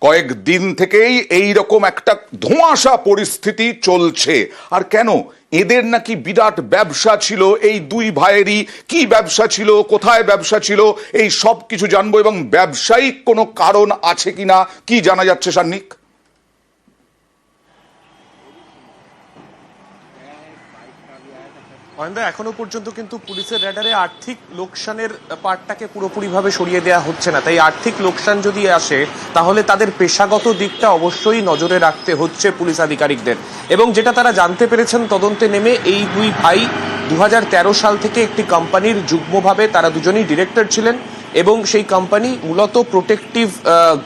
কয়েকদিন থেকেই এই রকম একটা ধোঁয়াশা পরিস্থিতি চলছে। আর কেন? এদের নাকি বিরাট ব্যবসা ছিল, এই দুই ভাইয়েরই কি ব্যবসা ছিল, কোথায় ব্যবসা ছিল, এই সব কিছু জানবো। এবং ব্যবসায়িক কোনো কারণ আছে কিনা কি জানা যাচ্ছে সান্নিক? এখনো পর্যন্ত কিন্তু পুলিশের র্যাডারে আর্থিক লোকসানের পার্টটাকে পুরোপুরিভাবে সরিয়ে দেওয়া হচ্ছে না। তাই আর্থিক লোকসান যদি আসে তাহলে তাদের পেশাগত দিকটা অবশ্যই নজরে রাখতে হচ্ছে পুলিশ আধিকারিকদের। এবং যেটা তারা জানতে পেরেছেন তদন্তে নেমে, এই দুই ভাই 2013 সাল থেকে একটি কোম্পানির যুগ্মভাবে তারা দুজনেই ডিরেক্টর ছিলেন এবং সেই কোম্পানি মূলত প্রোটেক্টিভ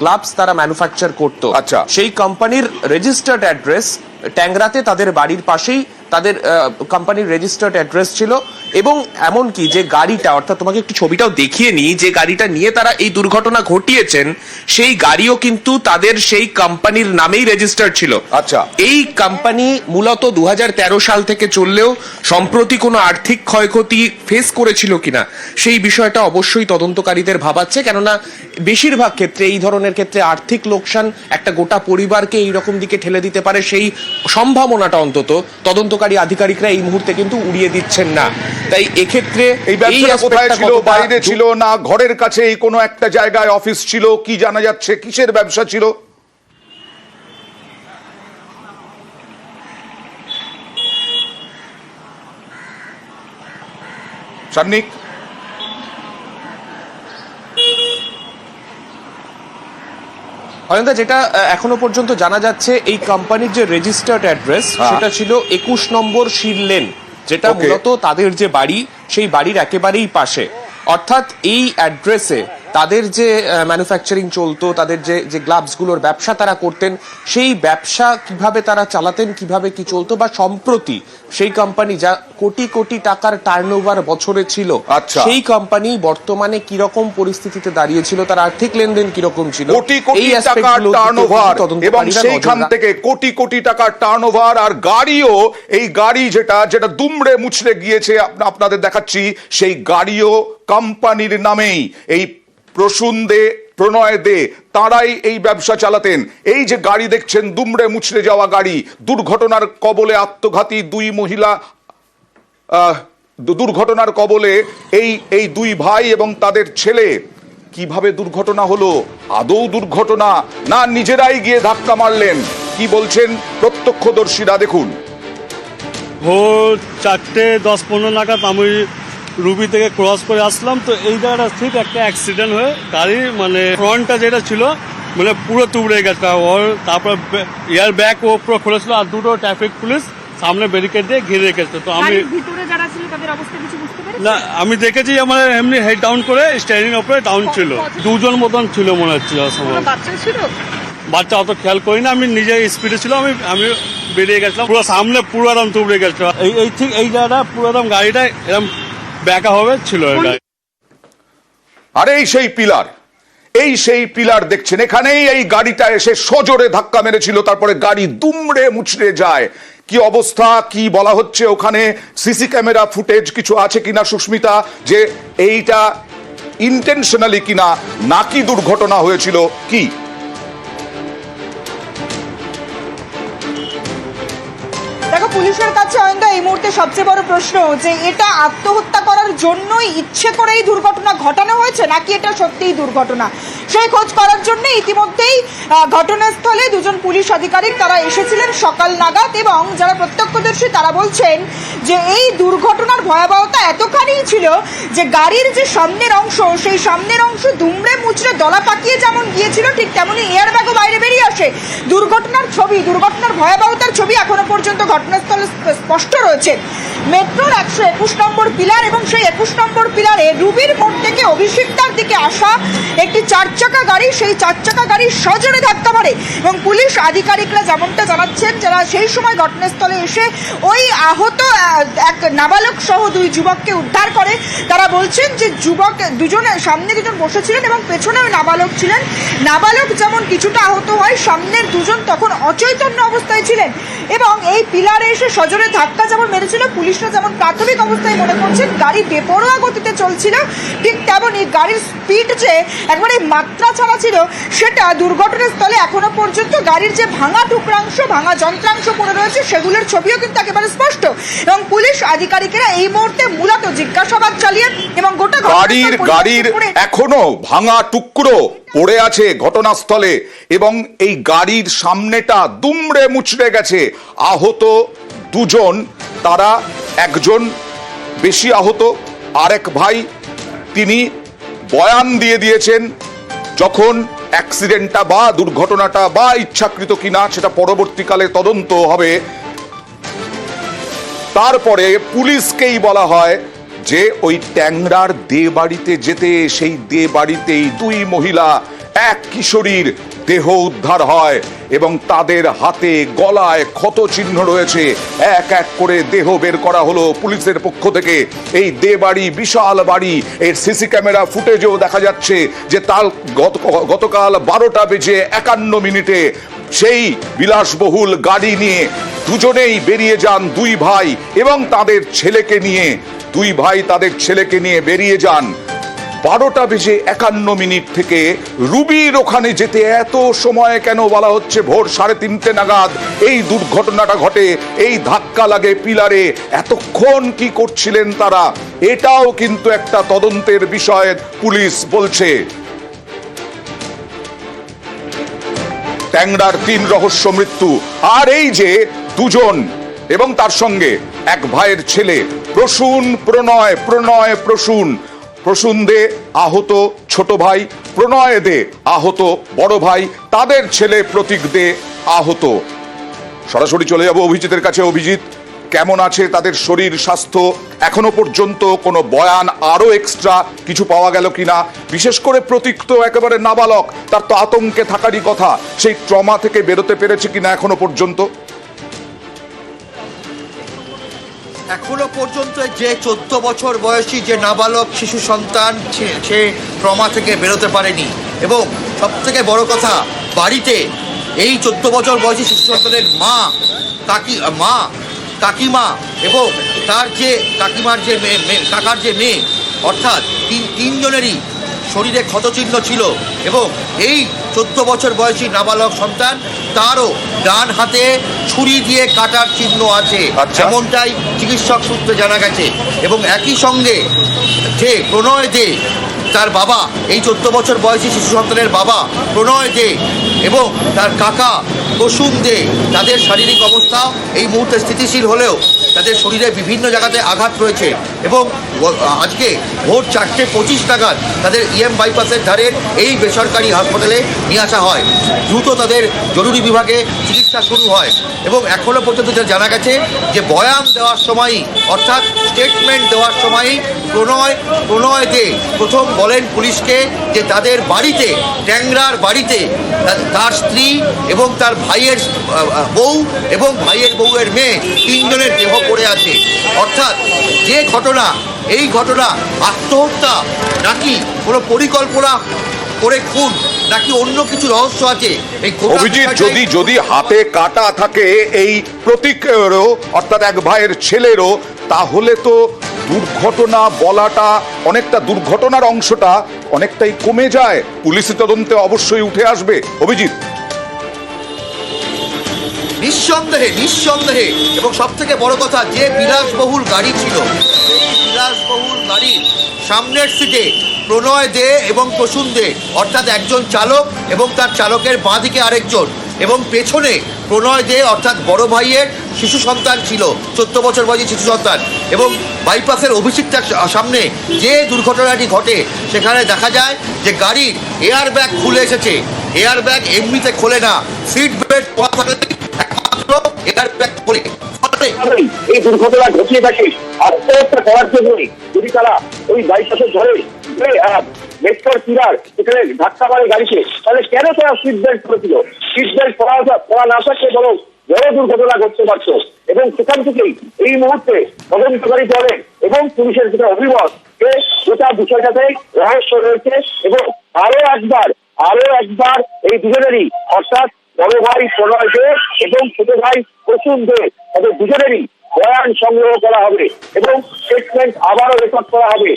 গ্লাভস তারা ম্যানুফ্যাকচার করতো। আচ্ছা, সেই কোম্পানির রেজিস্টার্ড অ্যাড্রেস ট্যাংরাতে, তাদের বাড়ির পাশেই তাদের কোম্পানির রেজিস্টার্ড অ্যাড্রেস ছিল। এবং এমনকি যে গাড়িটা, অর্থাৎ তোমাকে একটু ছবিটাও দেখিয়ে নিই, যে গাড়িটা নিয়ে তারা এই দুর্ঘটনা ঘটিয়েছেন সেই গাড়িও কিন্তু তাদের সেই কোম্পানির নামেই রেজিস্টার্ড ছিল। আচ্ছা, এই কোম্পানি মূলত 2013 সাল থেকে চললেও সম্প্রতি কোনো আর্থিক ক্ষয়ক্ষতি ফেস করেছিল কিনা সেই বিষয়টা অবশ্যই তদন্তকারীদের ভাবাচ্ছে। কেননা বেশিরভাগ ক্ষেত্রে এই ধরনের ক্ষেত্রে আর্থিক লোকসান একটা গোটা পরিবারকে এইরকম দিকে ঠেলে দিতে পারে, সেই সম্ভাবনাটা অন্তত তদন্তকারী আধিকারিকরা এই মুহূর্তে কিন্তু উড়িয়ে দিচ্ছেন না। তাই এক্ষেত্রে এই ব্যবসাটা কোথায় ছিল? বাইরে ছিল না ঘরের কাছে এই কোনো একটা জায়গায় অফিস ছিল? কি জানা যাচ্ছে কিসের ব্যবসা ছিল? সান্নিক, অনিন্দা, যেটা এখনো পর্যন্ত জানা যাচ্ছে এই কোম্পানির যে রেজিস্টার্ড অ্যাড্রেস সেটা ছিল 21 নম্বর শির লেন, যেটা মূলত তাদের যে বাড়ি সেই বাড়ির একেবারেই পাশে। অর্থাৎ এই অ্যাড্রেসে তাদের যে ম্যানুফ্যাকচারিং চলতো, তাদের যে গ্লাভসগুলোর ব্যবসা তারা করতেন, সেই ব্যবসা কিভাবে তারা চালাতেন, কিভাবে কি চলতো, বা সম্প্রতি সেই কোম্পানি যা কোটি কোটি টাকার টার্নওভার বছরে ছিল, সেই কোম্পানি বর্তমানে কিরকম পরিস্থিতিতে দাঁড়িয়েছিল, তার আর্থিক লেনদেন কিরকম ছিল, কোটি কোটি টাকার টার্নওভার, এবং সেইখান থেকে কোটি কোটি টাকার টার্নওভার। আর গাড়িও, এই গাড়ি যেটা দুমড়ে মুচড়ে গিয়েছে আপনাদের দেখাচ্ছি, সেই গাড়িও কোম্পানির নামেই। এই প্রসূন দে, প্রণয় দে, তারাই এই ব্যবসা চালাতেন। এই যে গাড়ি দেখছেন, দুমড়ে মুচড়ে যাওয়া গাড়ি, দুর্ঘটনার কবলে আত্মঘাতী দুই মহিলা, দুর্ঘটনার কবলে এই দুই ভাই এবং তাদের ছেলে। কিভাবে দুর্ঘটনা হলো? আদৌ দুর্ঘটনা না নিজেরাই গিয়ে ধাক্কা মারলেন? কি বলছেন প্রত্যক্ষদর্শীরা, দেখুন। ভোর 4:10-15 নাগাদ আমি রুবি থেকে ক্রস করে আসলাম, তো এই জায়গাটা ঠিক একটা অ্যাক্সিডেন্ট হয়ে গাড়ির মানে ফ্রন্টটা যেটা ছিল মানে পুরো তুবড়ে গেছে। ওর তারপর এয়ার ব্যাগ ও পুরো খুলেছিল, আর দুটো ট্রাফিক পুলিশ সামনে ব্যারিকেড দিয়ে ঘিরে রেখেছে। তো আমি না, আমি দেখেছি আমার এমনি হেড ডাউন করে স্টিয়ারিং উপরে ডাউন ছিল, দুজন মতন ছিল মনে হচ্ছে। বাচ্চা অত খেয়াল করি না, আমি নিজে স্পিডে ছিল, আমি বেরিয়ে গেছিলাম, পুরো সামনে পুরো একদম তুবড়ে গেছিল। এই ঠিক এই জায়গাটা পুরো একদম গাড়িটা এরকম ব্যাকা হবে ছিল। আর এই সেই পিলার দেখছেন, এখানেই এই গাড়িটা এসে সজোরে ধাক্কা মেরেছিল, তারপরে গাড়ি দুমড়ে মুচড়ে যায়। কি অবস্থা, কি বলা হচ্ছে ওখানে? সিসি ক্যামেরা ফুটেজ কিছু আছে কিনা সুস্মিতা, যে এইটা ইন্টেনশনালি কিনা নাকি দুর্ঘটনা হয়েছিল? কি দেখো, পুলিশের কাছে অয়ন্দা এই মুহূর্তে সবচেয়ে বড় প্রশ্ন যে এটা আত্মহত্যা করার জন্যই ইচ্ছে করেই দুর্ঘটনা ঘটানো হয়েছে নাকি এটা সত্যিই দুর্ঘটনা, সেই খোঁজ করার জন্য ইতিমধ্যেই ঘটনাস্থলে দুজন পুলিশ আধিকারিক তারা এসেছিলেন সকাল নাগাদ। এবং যারা প্রত্যক্ষদর্শী তারা বলছেন যে এই দুর্ঘটনার ভয়াবহতা এতখানি ছিল যে গাড়ির যে সামনের অংশ, সেই সামনের অংশ দুমড়ে মুচড়ে দলা পাকিয়ে যেমন গিয়েছিল, ঠিক তেমনি এয়ার ব্যাগও বাইরে বেরিয়ে আসে। দুর্ঘটনার ভয়াবহতার ছবি এখনো পর্যন্ত ঘটনাস্থলে স্পষ্ট রয়েছে। মেট্রোর 121 নম্বর পিলার এবং সেই 21 নম্বর পিলারে রুবির মোড় থেকে অভিষিক্তার দিকে আসা একটি 4 চাকা গাড়ি, সেই 4 চাকা গাড়ি সজোরে ধাক্কা মারে। এবং পুলিশ আধিকারিকরা যেমনটা জানাচ্ছেন, যারা সেই সময় ঘটনাস্থলে এসে ওই আহত এক নাবালক সহ দুই যুবককে উদ্ধার করে, তারা বলছেন যে যুবক দুজনে, সামনে দুজন বসেছিলেন এবং পেছনে ওই নাবালক ছিলেন। নাবালক যেমন কিছুটা আহত হয়, সামনের দুজন তখন অচৈতন্য অবস্থায় ছিলেন এবং এই পিলারে এসে সজোরে ধাক্কা যেমন মেরেছিল, পুলিশরা যেমন প্রাথমিক অবস্থায় মনে করছেন গাড়ি বেপরোয়া গতিতে চলছিল, ঠিক তেমনই গাড়ির স্পিড যে একবারে মাত্রা ছাড়া ছিল, সেটা দুর্ঘটনাস্থলে এখনো পর্যন্ত গাড়ির যে ভাঙা টুকরাংশ, ভাঙা যন্ত্রাংশ পড়ে রয়েছে সেগুলোর ছবিও কিন্তু একেবারে স্পষ্ট। এবং পুলিশ আধিকারিকেরা এই মুহূর্তে মূলত জিজ্ঞাসাবাদ চালিয়ে এবং গোটা গাড়ির এখনো ভাঙা টুকরো পড়ে আছে ঘটনাস্থলে, এবং এই গাড়ির সামনেটা দুমড়ে মুচড়ে গেছে। আহত দুজন, তারা একজন বেশি আহত, আরেক ভাই তিনি বয়ান দিয়ে দিয়েছেন। যখন অ্যাক্সিডেন্টটা বা দুর্ঘটনাটা বা ইচ্ছাকৃত কিনা সেটা পরবর্তীকালে তদন্ত হবে। তারপরে পুলিশকেই বলা হয় যে ওই ট্যাংরার দে বাড়িতে যেতে, সেই দে বাড়িতেই দুই মহিলা, এক কিশোরীর দেহ উদ্ধার হয় এবং তাদের হাতে গলায় ক্ষত চিহ্ন রয়েছে। এক এক করে দেহ বের করা হলো পুলিশের পক্ষ থেকে। এই দে বাড়ি বিশাল বাড়ি, এর সিসি ক্যামেরা ফুটেজেও দেখা যাচ্ছে যে তার গতকাল 12:51 সেই বিলাসবহুল গাড়ি নিয়ে দুজনেই বেরিয়ে যান, দুই ভাই এবং তাদের ছেলেকে নিয়ে। দুই ভাই তাদের ছেলেকে নিয়ে বেরিয়ে যান 12:51 থেকে। রুবির ওখানে যেতে এত সময় কেন বলা হচ্ছে? ভোর 3:30 নাগাদ এই দুর্ঘটনাটা ঘটে, এই ধাক্কা লাগে পিলারে। এতক্ষণ কি করছিলেন তারা? এটাও কিন্তু একটা তদন্তের বিষয় পুলিশ বলছে। ট্যাংরার 3 রহস্য মৃত্যু, আর এই যে দুজন এবং তার সঙ্গে এক ভাইয়ের ছেলে প্রসূন, প্রসূন দে আহত ছোট ভাই, প্রণয় দে আহত বড় ভাই, তাদের ছেলে প্রতীক দে আহত। সরাসরি চলে যাব অভিজিতের কাছে। অভিজিৎ, কেমন আছে তাদের শরীর স্বাস্থ্য? এখনো পর্যন্ত কোনো বয়ান আরো এক্সট্রা কিছু পাওয়া গেল কিনা? বিশেষ করে প্রতীক তো একেবারে নাবালক, তার তো আতঙ্কে থাকারই কথা। সেই ট্রমা থেকে বেরোতে পেরেছে কিনা এখনো পর্যন্ত? এখনো পর্যন্ত যে 14 বছর বয়সী যে নাবালক শিশু সন্তান, সে ট্রমা থেকে বেরোতে পারেনি। এবং সব থেকে বড় কথা, বাড়িতে এই 14 বছর বয়সী শিশু সন্তানের কাকিমা এবং তার যে কাকিমার যে কাকার যে মেয়ে, অর্থাৎ তিনজনেরই শরীরে ক্ষতচিহ্ন ছিল। এবং এই 14 বছর বয়সী নাবালক সন্তান, তারও ডান হাতে ছুরি দিয়ে কাটার চিহ্ন আছে, এমনটাই চিকিৎসক সূত্রে জানা গেছে। এবং একই সঙ্গে যে প্রণয় দে, তার বাবা, এই 14 বছর বয়সী শিশু সন্তানের বাবা প্রণয় দে এবং তার কাকা প্রসূন দে, তাদের শারীরিক অবস্থা এই মুহূর্তে স্থিতিশীল হলেও তাদের শরীরে বিভিন্ন জায়গাতে আঘাত রয়েছে। এবং আজকে ভোর 4:25 নাগাদ তাদের বাইপাসের ধারের এই বেসরকারি হাসপাতালে নিয়ে আসা হয়। দ্রুত তাদের জরুরি বিভাগে চিকিৎসা শুরু হয়। এবং এখনও পর্যন্ত যা জানা গেছে যে বয়ান দেওয়ার সময়ই, অর্থাৎ স্টেটমেন্ট দেওয়ার সময়ই প্রণয় দে প্রথম বলেন পুলিশকে যে তাদের বাড়িতে, ট্যাংরার বাড়িতে, তার স্ত্রী এবং তার ভাইয়ের বউ এবং ভাইয়ের বউয়ের মেয়ে, তিনজনের দেহ পড়ে আছে। অর্থাৎ যে ঘটনা, এই ঘটনা আত্মহত্যা নাকি কোনো পরিকল্পনা করে খুন, নাকি অন্য কিছু রহস্য আছে? অভিজিৎ, যদি হাতে কাটা থাকে এই প্রতীকেরও, অর্থাৎ এক ভাইয়ের ছেলেরও, তাহলে তো দুর্ঘটনা বলাটা অনেকটা, দুর্ঘটনার অংশটা অনেকটাই কমে যায়, পুলিশি তদন্তে অবশ্যই উঠে আসবে। অভিজিৎ, নিঃসন্দেহে। এবং সব থেকে বড় কথা, যে বিলাসবহুল গাড়ি ছিল, সেই বিলাসবহুল গাড়ির সামনের সিটে প্রণয় দে এবং প্রসূন দে, অর্থাৎ একজন চালক এবং তার চালকের বাঁ দিকে আরেকজন, এবং পেছনে প্রণয় দে অর্থাৎ বড় ভাইয়ের শিশু সন্তান ছিল, 14 বছর বয়সী শিশু সন্তান। এবং বাইপাসের অভিষিক্তার সামনে যে দুর্ঘটনাটি ঘটে, সেখানে দেখা যায় যে গাড়ির এয়ার ব্যাগ খুলে এসেছে। এয়ার ব্যাগ এমনিতে খোলে না, সিট বেল্ট এয়ার ব্যাগ খোলে। এই দুর্ঘটনা ঘটিয়ে থাকে আত্মহত্যা করার জন্য। যদি তারা ওই বাইপাসের ধরে মেট্রোর পিলার সেখানে ধাক্কা মারে গাড়িকে, তাহলে কেন তারা সিট বেল্ট করেছিল? সিট বেল্ট পড়া না থাকলে বরং বড় দুর্ঘটনা ঘটতে পারত। এবং সেখান থেকেই এই মুহূর্তে তদন্তকারী দলের এবং পুলিশের যেটা অভিমত, যে গোটা বিষয়টাতে রহস্য রয়েছে। এবং আরো একবার এই দুজনেরই, অর্থাৎ বড় ভাই প্রণয় দে এবং ছোট ভাই প্রসূন দে, তাদের দুজনেরই বয়ান সংগ্রহ করা হবে এবং স্টেটমেন্ট আবারও রেকর্ড করা হবে।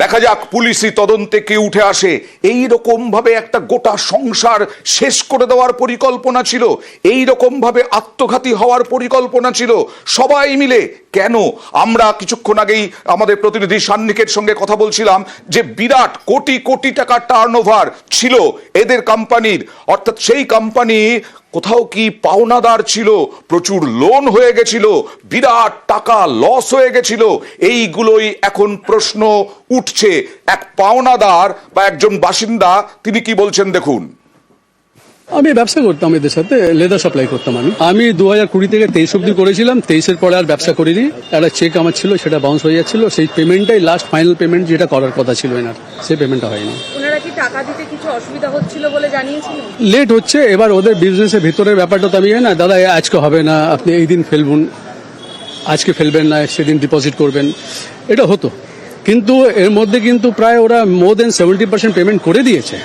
দেখা যাক পুলিশি তদন্তে কে উঠে আসে। এই রকম ভাবে একটা গোটা সংসার শেষ করে দেওয়ার পরিকল্পনা ছিল, এই রকম ভাবে আত্মঘাতী হওয়ার পরিকল্পনা ছিল সবাই মিলে। কেন? আমরা কিছুক্ষণ আগেই আমাদের প্রতিনিধি সান্নিকের সঙ্গে কথা বলছিলাম যে বিরাট কোটি কোটি টাকার টার্নওভার ছিল এদের কোম্পানির, অর্থাৎ সেই কোম্পানি কোথাও কি পাওনাদার ছিল, প্রচুর লোন হয়ে গেছিল, বিরাট টাকা লস হয়ে গেছিল। এইগুলোই এখন প্রশ্ন উঠছে। এক পাওনাদার বা একজন বাসিন্দা তিনি কি বলছেন দেখুন। আমি ব্যবসা করতাম এদের সাথে, লেদার সাপ্লাই করতাম। আমি 2020 থেকে 23 অব্দি করেছিলাম, 23-এর পরে আর ব্যবসা করিনি। একটা চেক আমার ছিল, সেটা বাউন্স হয়ে যাচ্ছিল। সেই পেমেন্টটাই লাস্ট ফাইনাল পেমেন্ট, যেটা করার কথা ছিল এনার, সেই পেমেন্টটা হয়নি। ওনারা কি টাকা দিতে কিছু অসুবিধা হচ্ছিল বলে জানিয়েছিলেন? লেট হচ্ছে। এবার ওদের বিজনেসের ভিতরের ব্যাপারটা তো আমি জানি না, দাদা আজকে হবে না, আপনি এই দিন ফেলবেন, আজকে ফেলবেন না, সেদিন ডিপোজিট করবেন, এটা হতো। কিন্তু এর মধ্যে কিন্তু প্রায় ওরা মোর দেন 70% পেমেন্ট করে দিয়েছে।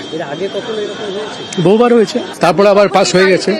বহুবার হয়েছে, তারপরে আবার পাস হয়ে গেছে।